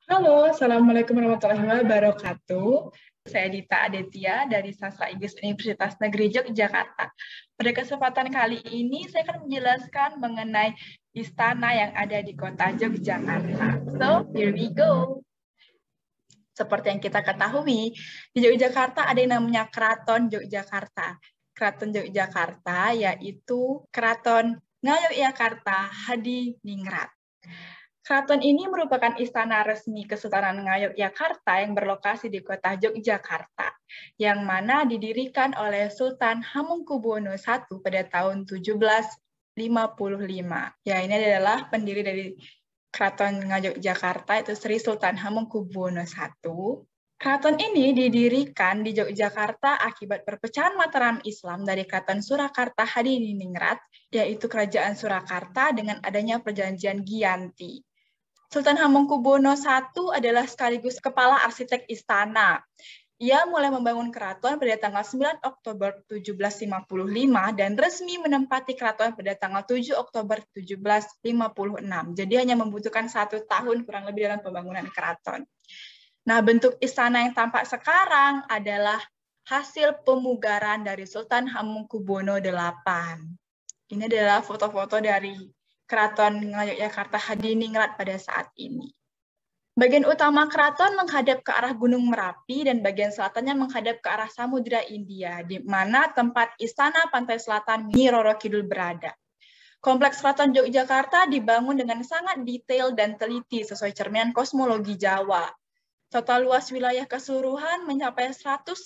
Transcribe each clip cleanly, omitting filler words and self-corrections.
Halo, Assalamualaikum warahmatullahi wabarakatuh. Saya Dita Aditya dari Sastra Inggris Universitas Negeri Yogyakarta. Pada kesempatan kali ini, saya akan menjelaskan mengenai istana yang ada di kota Yogyakarta. So, here we go. Seperti yang kita ketahui, di Yogyakarta ada yang namanya Keraton Yogyakarta. Keraton Yogyakarta yaitu Keraton Ngayogyakarta Hadiningrat. Keraton ini merupakan istana resmi Kesultanan Ngayogyakarta yang berlokasi di kota Yogyakarta, yang mana didirikan oleh Sultan Hamengkubuwono I pada tahun 1755. Ya, ini adalah pendiri dari Keraton Ngayogyakarta, itu Sri Sultan Hamengkubuwono I. Keraton ini didirikan di Yogyakarta akibat perpecahan Mataram Islam dari Keraton Surakarta Hadiningrat, yaitu Kerajaan Surakarta dengan adanya Perjanjian Giyanti. Sultan Hamengkubuwono I adalah sekaligus kepala arsitek istana. Ia mulai membangun keraton pada tanggal 9 Oktober 1755 dan resmi menempati keraton pada tanggal 7 Oktober 1756. Jadi hanya membutuhkan 1 tahun kurang lebih dalam pembangunan keraton. Nah, bentuk istana yang tampak sekarang adalah hasil pemugaran dari Sultan Hamengkubuwono VIII. Ini adalah foto-foto dari Keraton Ngayogyakarta Hadiningrat pada saat ini. Bagian utama keraton menghadap ke arah Gunung Merapi dan bagian selatannya menghadap ke arah Samudra India, di mana tempat istana pantai selatan Nyi Roro Kidul berada. Kompleks Keraton Yogyakarta dibangun dengan sangat detail dan teliti sesuai cerminan kosmologi Jawa. Total luas wilayah keseluruhan mencapai 184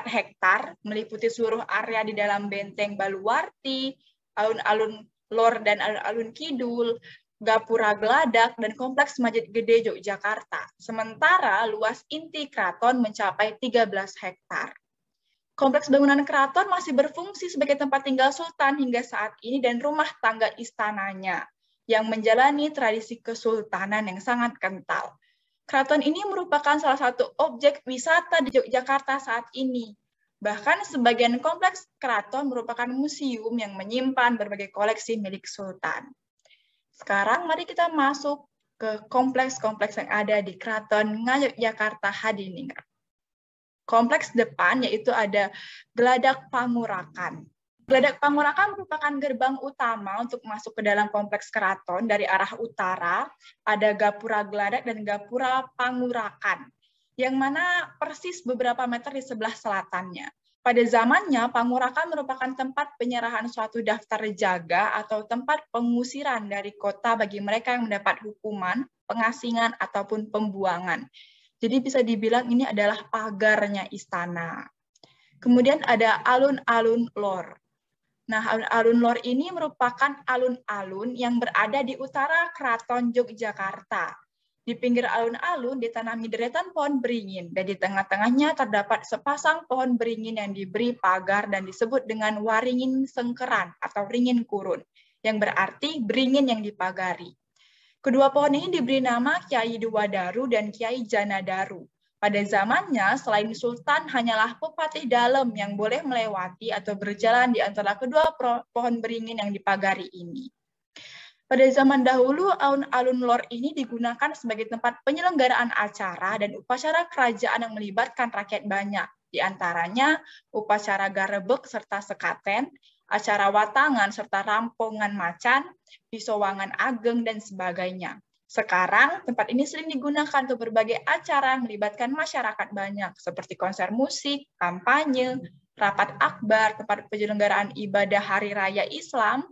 hektar, meliputi seluruh area di dalam benteng Baluwarti, alun-alun Lor dan alun-alun Kidul, Gapura Geladak, dan Kompleks Masjid Gede Yogyakarta. Sementara luas inti keraton mencapai 13 hektar. Kompleks bangunan keraton masih berfungsi sebagai tempat tinggal sultan hingga saat ini dan rumah tangga istananya yang menjalani tradisi kesultanan yang sangat kental. Keraton ini merupakan salah satu objek wisata di Yogyakarta saat ini. Bahkan sebagian kompleks keraton merupakan museum yang menyimpan berbagai koleksi milik sultan. Sekarang mari kita masuk ke kompleks-kompleks yang ada di Keraton Ngayogyakarta Hadiningrat. Kompleks depan yaitu ada Geladak Pangurakan. Geladak Pangurakan merupakan gerbang utama untuk masuk ke dalam kompleks keraton dari arah utara. Ada Gapura Geladak dan Gapura Pangurakan, yang mana persis beberapa meter di sebelah selatannya. Pada zamannya, Pangurakan merupakan tempat penyerahan suatu daftar jaga atau tempat pengusiran dari kota bagi mereka yang mendapat hukuman, pengasingan, ataupun pembuangan. Jadi bisa dibilang ini adalah pagarnya istana. Kemudian ada alun-alun Lor. Nah, alun-alun Lor ini merupakan alun-alun yang berada di utara Keraton Yogyakarta. Di pinggir alun-alun ditanami deretan pohon beringin, dan di tengah-tengahnya terdapat sepasang pohon beringin yang diberi pagar dan disebut dengan waringin sengkeran atau ringin kurun, yang berarti beringin yang dipagari. Kedua pohon ini diberi nama Kiai Dewadaru dan Kiai Janadaru. Pada zamannya, selain Sultan, hanyalah Pepatih Dalem yang boleh melewati atau berjalan di antara kedua pohon beringin yang dipagari ini. Pada zaman dahulu, alun-alun Lor ini digunakan sebagai tempat penyelenggaraan acara dan upacara kerajaan yang melibatkan rakyat banyak, di antaranya upacara garebek serta sekaten, acara watangan serta rampongan macan, pisowangan ageng, dan sebagainya. Sekarang, tempat ini sering digunakan untuk berbagai acara yang melibatkan masyarakat banyak, seperti konser musik, kampanye, rapat akbar, tempat penyelenggaraan ibadah Hari Raya Islam,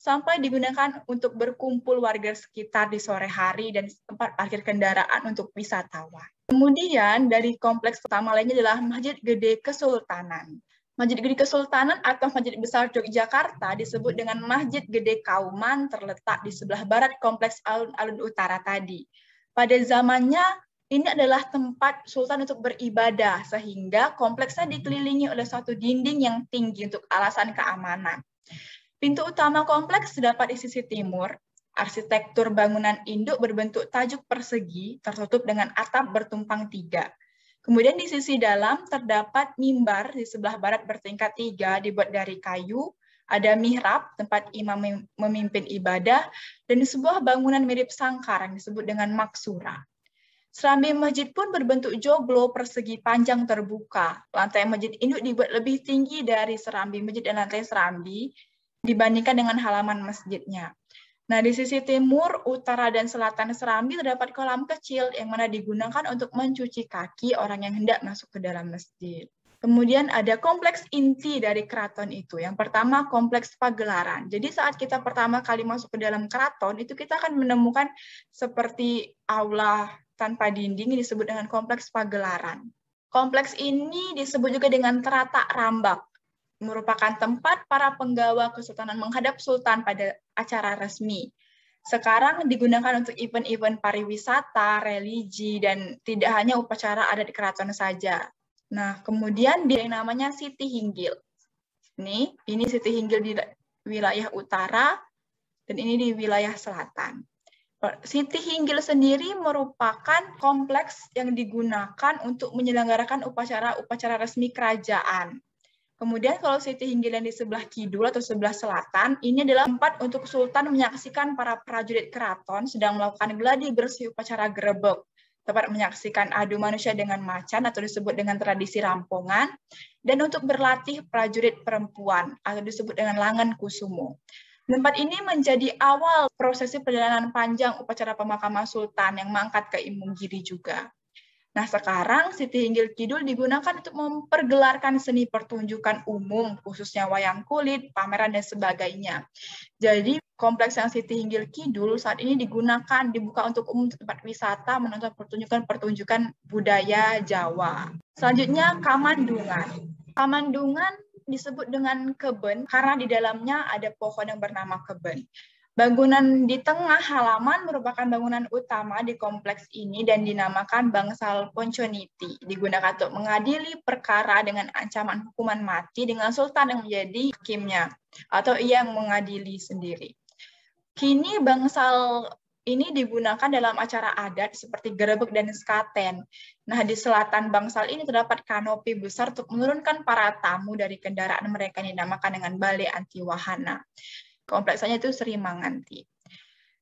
sampai digunakan untuk berkumpul warga sekitar di sore hari dan tempat parkir kendaraan untuk wisatawan. Kemudian dari kompleks utama lainnya adalah Masjid Gede Kesultanan. Masjid Gede Kesultanan atau Masjid Besar Yogyakarta disebut dengan Masjid Gede Kauman, terletak di sebelah barat kompleks alun-alun utara tadi. Pada zamannya, ini adalah tempat sultan untuk beribadah, sehingga kompleksnya dikelilingi oleh suatu dinding yang tinggi untuk alasan keamanan. Pintu utama kompleks terdapat di sisi timur. Arsitektur bangunan induk berbentuk tajuk persegi, tertutup dengan atap bertumpang tiga. Kemudian di sisi dalam terdapat mimbar di sebelah barat bertingkat 3, dibuat dari kayu. Ada mihrab, tempat imam memimpin ibadah, dan sebuah bangunan mirip sangkar yang disebut dengan maksura. Serambi masjid pun berbentuk joglo persegi panjang terbuka. Lantai masjid induk dibuat lebih tinggi dari serambi masjid dan lantai serambi dibandingkan dengan halaman masjidnya. Nah, di sisi timur, utara, dan selatan serambi terdapat kolam kecil yang mana digunakan untuk mencuci kaki orang yang hendak masuk ke dalam masjid. Kemudian ada kompleks inti dari keraton itu. Yang pertama, kompleks pagelaran. Jadi saat kita pertama kali masuk ke dalam keraton, itu kita akan menemukan seperti aula tanpa dinding disebut dengan kompleks pagelaran. Kompleks ini disebut juga dengan teratak rambak, merupakan tempat para penggawa kesultanan menghadap sultan pada acara resmi. Sekarang digunakan untuk event-event pariwisata, religi, dan tidak hanya upacara adat keraton saja. Nah, kemudian dia yang namanya Siti Hinggil. Ini Siti Hinggil di wilayah utara, dan ini di wilayah selatan. Siti Hinggil sendiri merupakan kompleks yang digunakan untuk menyelenggarakan upacara-upacara resmi kerajaan. Kemudian kalau Siti Hinggil yang di sebelah kidul atau sebelah selatan, ini adalah tempat untuk sultan menyaksikan para prajurit keraton sedang melakukan gladi bersih upacara grebek, tempat menyaksikan adu manusia dengan macan atau disebut dengan tradisi rampongan, dan untuk berlatih prajurit perempuan atau disebut dengan langan kusumo. Tempat ini menjadi awal prosesi perjalanan panjang upacara pemakaman sultan yang mengangkat ke Imogiri juga. Nah, sekarang Siti Hinggil Kidul digunakan untuk mempergelarkan seni pertunjukan umum, khususnya wayang kulit, pameran, dan sebagainya. Jadi, kompleks yang Siti Hinggil Kidul saat ini dibuka untuk umum tempat wisata menonton pertunjukan budaya Jawa. Selanjutnya, Kamandungan. Kamandungan disebut dengan keben karena di dalamnya ada pohon yang bernama keben. Bangunan di tengah halaman merupakan bangunan utama di kompleks ini dan dinamakan Bangsal Ponconiti. Digunakan untuk mengadili perkara dengan ancaman hukuman mati dengan sultan yang menjadi hakimnya atau ia yang mengadili sendiri. Kini bangsal ini digunakan dalam acara adat seperti gerebek dan sekaten. Nah, di selatan bangsal ini terdapat kanopi besar untuk menurunkan para tamu dari kendaraan mereka yang dinamakan dengan Balai Anti Wahana. Kompleksnya itu Sri Manganti.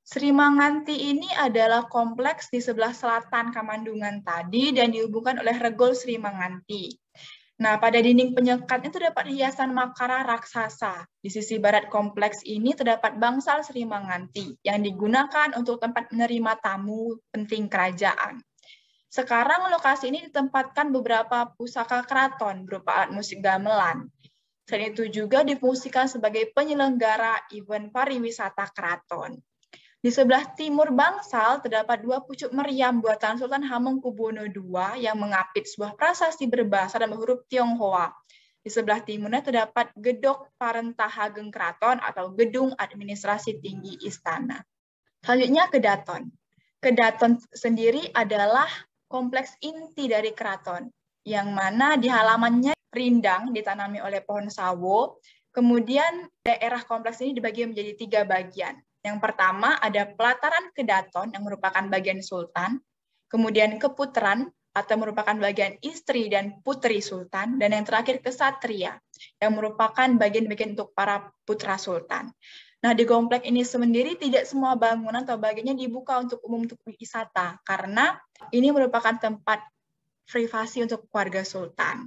Sri Manganti ini adalah kompleks di sebelah selatan Kamandungan tadi dan dihubungkan oleh Regol Sri Manganti. Nah, pada dinding penyekatnya terdapat hiasan makara raksasa. Di sisi barat kompleks ini terdapat bangsal Sri Manganti yang digunakan untuk tempat menerima tamu penting kerajaan. Sekarang lokasi ini ditempatkan beberapa pusaka keraton berupa alat musik gamelan. Selain itu juga difungsikan sebagai penyelenggara event pariwisata keraton. Di sebelah timur bangsal terdapat dua pucuk meriam buatan Sultan Hamengkubuwono II yang mengapit sebuah prasasti berbahasa dan berhuruf Tionghoa. Di sebelah timurnya terdapat Gedok Parentah Ageng Keraton atau Gedung Administrasi Tinggi Istana. Selanjutnya Kedaton. Kedaton sendiri adalah kompleks inti dari keraton, yang mana di halamannya rindang ditanami oleh pohon sawo. Kemudian daerah kompleks ini dibagi menjadi 3 bagian. Yang pertama ada pelataran Kedaton yang merupakan bagian sultan, kemudian Keputaran atau merupakan bagian istri dan putri sultan, dan yang terakhir Kesatria yang merupakan bagian-bagian untuk para putra sultan. Nah, di kompleks ini sendiri tidak semua bangunan atau bagiannya dibuka untuk umum untuk wisata karena ini merupakan tempat privasi untuk keluarga sultan.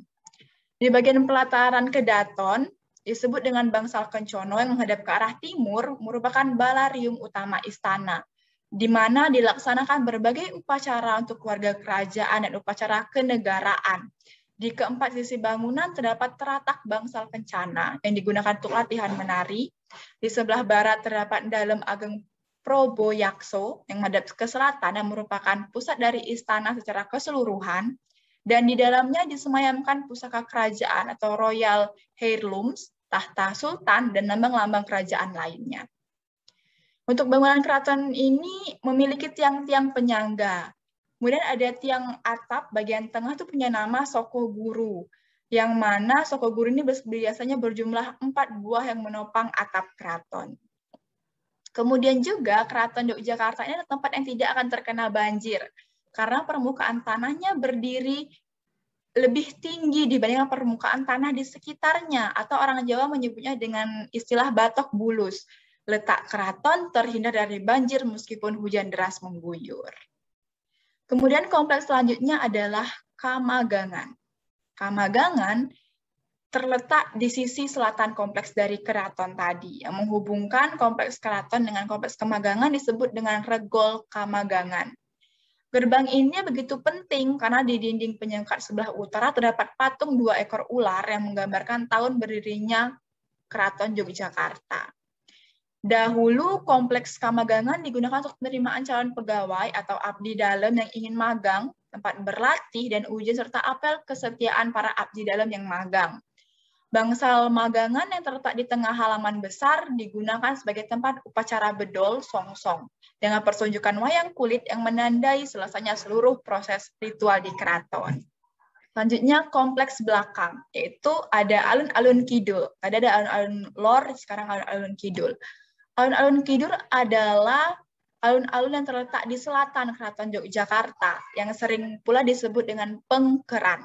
Di bagian pelataran Kedaton disebut dengan Bangsal Kencono yang menghadap ke arah timur merupakan balarium utama istana, di mana dilaksanakan berbagai upacara untuk keluarga kerajaan dan upacara kenegaraan. Di keempat sisi bangunan terdapat teratak Bangsal Kencana yang digunakan untuk latihan menari. Di sebelah barat terdapat Dalem Ageng Proboyakso yang menghadap ke selatan yang merupakan pusat dari istana secara keseluruhan. Dan di dalamnya disemayamkan pusaka kerajaan atau royal heirlooms, tahta sultan, dan lambang-lambang kerajaan lainnya. Untuk bangunan keraton ini memiliki tiang-tiang penyangga. Kemudian ada tiang atap bagian tengah itu punya nama Soko Guru, yang mana Soko Guru ini biasanya berjumlah 4 buah yang menopang atap keraton. Kemudian juga keraton Yogyakarta ini adalah tempat yang tidak akan terkena banjir, karena permukaan tanahnya berdiri lebih tinggi dibandingkan permukaan tanah di sekitarnya, atau orang Jawa menyebutnya dengan istilah batok bulus. Letak keraton terhindar dari banjir meskipun hujan deras mengguyur. Kemudian kompleks selanjutnya adalah Kamagangan. Kamagangan terletak di sisi selatan kompleks dari keraton tadi. Yang menghubungkan kompleks keraton dengan kompleks Kamagangan disebut dengan Regol Kamagangan. Gerbang ini begitu penting karena di dinding penyengkat sebelah utara terdapat patung 2 ekor ular yang menggambarkan tahun berdirinya Keraton Yogyakarta. Dahulu kompleks Kamagangan digunakan untuk penerimaan calon pegawai atau abdi dalam yang ingin magang, tempat berlatih dan ujian serta apel kesetiaan para abdi dalam yang magang. Bangsal Magangan yang terletak di tengah halaman besar digunakan sebagai tempat upacara bedol songsong dengan pertunjukan wayang kulit yang menandai selesainya seluruh proses ritual di keraton. Selanjutnya kompleks belakang, yaitu ada alun-alun kidul. Tadi ada alun-alun lor, sekarang alun-alun kidul. Alun-alun kidul adalah alun-alun yang terletak di selatan Keraton Yogyakarta, yang sering pula disebut dengan Pengkeran.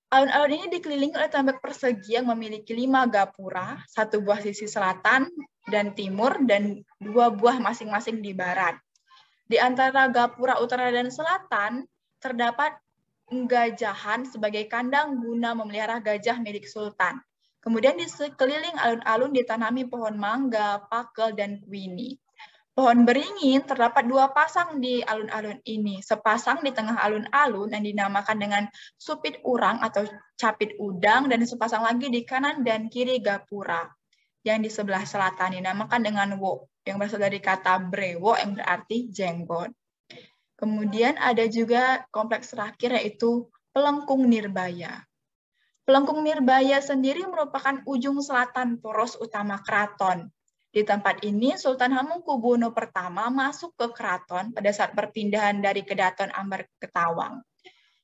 Alun-alun ini dikelilingi oleh tembok persegi yang memiliki 5 gapura, 1 buah sisi selatan dan timur, dan 2 buah masing-masing di barat. Di antara gapura utara dan selatan, terdapat gajahan sebagai kandang guna memelihara gajah milik sultan. Kemudian di sekeliling alun-alun ditanami pohon mangga, pakel, dan kuini. Pohon beringin terdapat 2 pasang di alun-alun ini. Sepasang di tengah alun-alun yang dinamakan dengan supit urang atau capit udang, dan sepasang lagi di kanan dan kiri gapura. Yang di sebelah selatan dinamakan dengan wo, yang berasal dari kata brewo yang berarti jenggot. Kemudian ada juga kompleks terakhir yaitu Pelengkung Nirbaya. Pelengkung Nirbaya sendiri merupakan ujung selatan poros utama keraton. Di tempat ini, Sultan Hamengkubuwono I masuk ke keraton pada saat perpindahan dari Kedaton Ambar ke Tawang.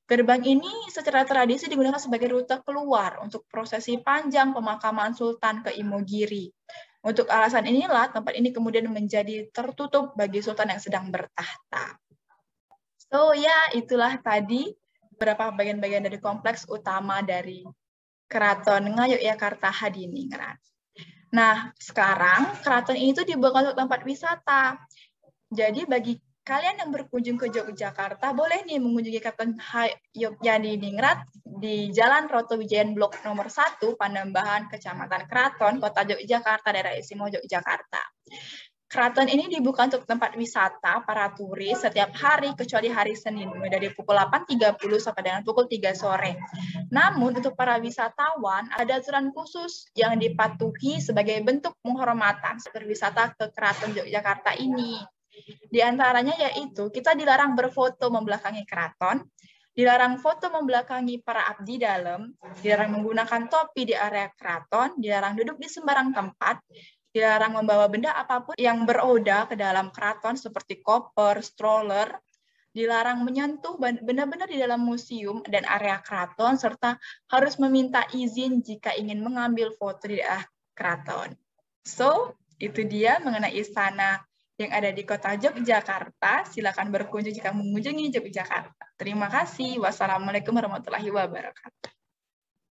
Gerbang ini secara tradisi digunakan sebagai rute keluar untuk prosesi panjang pemakaman Sultan ke Imogiri. Untuk alasan inilah, tempat ini kemudian menjadi tertutup bagi Sultan yang sedang bertahta. So ya, itulah tadi beberapa bagian-bagian dari kompleks utama dari Keraton Ngayogyakarta Hadiningrat. Nah, sekarang keraton ini tuh dibuka untuk tempat wisata. Jadi bagi kalian yang berkunjung ke Yogyakarta, boleh nih mengunjungi Keraton Hadiningrat di Jalan Roto Wijayan Blok nomor 1, Pandambahan, Kecamatan Keraton, Kota Yogyakarta, Daerah Istimewa Yogyakarta. Keraton ini dibuka untuk tempat wisata para turis setiap hari kecuali hari Senin, mulai dari pukul 8.30 sampai dengan pukul 3 sore. Namun untuk para wisatawan ada aturan khusus yang dipatuhi sebagai bentuk penghormatan berwisata ke Keraton Yogyakarta ini. Di antaranya yaitu kita dilarang berfoto membelakangi keraton, dilarang foto membelakangi para abdi dalam, dilarang menggunakan topi di area keraton, dilarang duduk di sembarang tempat, dilarang membawa benda apapun yang beroda ke dalam keraton seperti koper, stroller, dilarang menyentuh benda-benda di dalam museum dan area keraton, serta harus meminta izin jika ingin mengambil foto di daerah keraton. So, itu dia mengenai istana yang ada di kota Yogyakarta. Silakan berkunjung jika mengunjungi Yogyakarta. Terima kasih. Wassalamualaikum warahmatullahi wabarakatuh.